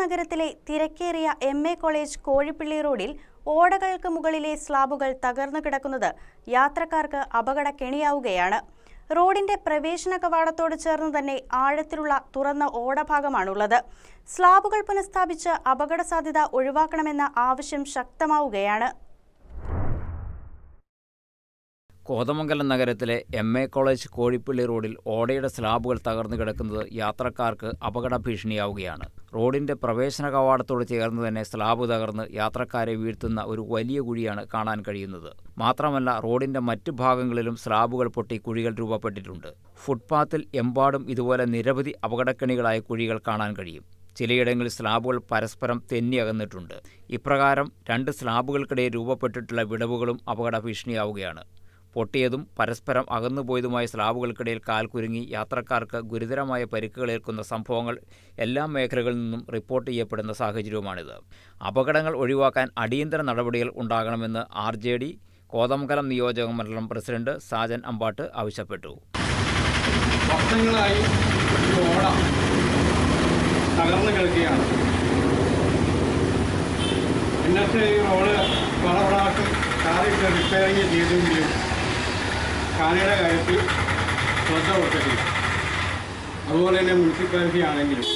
നഗരത്തിലെ തിരക്കേറിയ MA. College Kozhippally റോഡിൽ ഓടകൾക്ക് മുകളിലെ സ്ലാബുകൾ തകർന്നു കിടക്കുന്നത് യാത്രക്കാർക്ക് അപകടക്കെണിയാവുകയാണ്. റോഡിന്റെ പ്രവേശന കവാടത്തോട് ചേർന്ന് തന്നെ ആഴത്തിലുള്ള തുറന്ന ഓടഭാഗമാണുള്ളത്. സ്ലാബുകൾ പുനഃസ്ഥാപിച്ച് അപകട സാധ്യത ഒഴിവാക്കണമെന്ന ആവശ്യം ശക്തമാവുകയാണ്. കോതമംഗലം നഗരത്തിലെ എം.എ. കോളേജ് കോഴിപ്പള്ളി റോഡിൽ ഓടയുടെ സ്ലാബുകൾ തകർന്നു കിടക്കുന്നത് യാത്രക്കാർക്ക് അപകട ഭീഷണിയാവുകയാണ്. റോഡിന്റെ പ്രവേശന കവാടത്തോട് ചേർന്ന് തന്നെ സ്ലാബ് തകർന്ന് യാത്രക്കാരെ വീഴ്ത്തുന്ന ഒരു വലിയ കുഴിയാണ് കാണാൻ കഴിയുന്നത്. മാത്രമല്ല, റോഡിന്റെ മറ്റു ഭാഗങ്ങളിലും സ്ലാബുകൾ പൊട്ടി കുഴികൾ രൂപപ്പെട്ടിട്ടുണ്ട്. ഫുട്പാത്തിൽ എമ്പാടും ഇതുപോലെ നിരവധി അപകടക്കെണികളായ കുഴികൾ കാണാൻ കഴിയും. ചിലയിടങ്ങളിൽ സ്ലാബുകൾ പരസ്പരം തെന്നി അകന്നിട്ടുണ്ട്. ഇപ്രകാരം രണ്ട് സ്ലാബുകൾക്കിടയിൽ രൂപപ്പെട്ടിട്ടുള്ള വിടവുകളും അപകട ഭീഷണിയാവുകയാണ്. പൊട്ടിയതും പരസ്പരം അകന്നുപോയതുമായ സ്ലാബുകൾക്കിടയിൽ കാൽ കുരുങ്ങി യാത്രക്കാർക്ക് ഗുരുതരമായ പരിക്കുകളേൽക്കുന്ന സംഭവങ്ങൾ എല്ലാ മേഖലകളിൽ നിന്നും റിപ്പോർട്ട് ചെയ്യപ്പെടുന്ന സാഹചര്യവുമാണിത്. അപകടങ്ങൾ ഒഴിവാക്കാൻ അടിയന്തര നടപടികൾ ഉണ്ടാകണമെന്ന് RJD കോതമംഗലം നിയോജക മണ്ഡലം പ്രസിഡന്റ് സാജൻ അമ്പാട്ട് ആവശ്യപ്പെട്ടു. വർഷങ്ങളായി ഓട തകർന്നു കിടക്കുകയാണ്. ഇന്നത്തെ ഈ റോഡ് പല പ്രാവശ്യം കാറിട്ട് റിപ്പയറിങ് ചെയ്തെങ്കിലും കാനയുടെ കാര്യത്തിൽ ശ്രദ്ധ കൊടുത്തിട്ടില്ല. അതുപോലെ തന്നെ മുനിസിപ്പാലിറ്റി ആണെങ്കിലും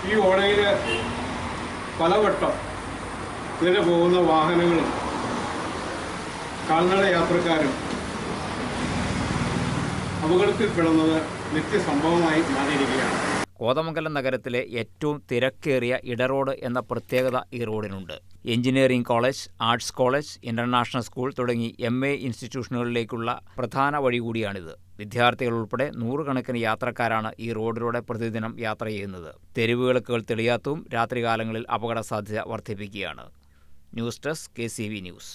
ഈ ഓടയിൽ പലവട്ടം ഇതിന് പോകുന്ന വാഹനങ്ങളും കാൽനട യാത്രക്കാരും അപകടത്തിൽപ്പെടുന്നത് നിത്യസംഭവമായി മാറിയിരിക്കുകയാണ്. കോതമംഗലം നഗരത്തിലെ ഏറ്റവും തിരക്കേറിയ ഇടറോഡ് എന്ന പ്രത്യേകത ഈ റോഡിനുണ്ട്. Engineering college, arts college, international school തുടങ്ങി MA ഇൻസ്റ്റിറ്റ്യൂഷനുകളിലേക്കുള്ള പ്രധാന വഴി കൂടിയാണിത്. വിദ്യാർത്ഥികൾ ഉൾപ്പെടെ നൂറുകണക്കിന് യാത്രക്കാരാണ് ഈ റോഡിലൂടെ പ്രതിദിനം യാത്ര ചെയ്യുന്നത്. തെരുവുവിളക്കുകൾ തെളിയാത്തതും രാത്രികാലങ്ങളിൽ അപകട സാധ്യത വർദ്ധിപ്പിക്കുകയാണ്. News desk KCV news.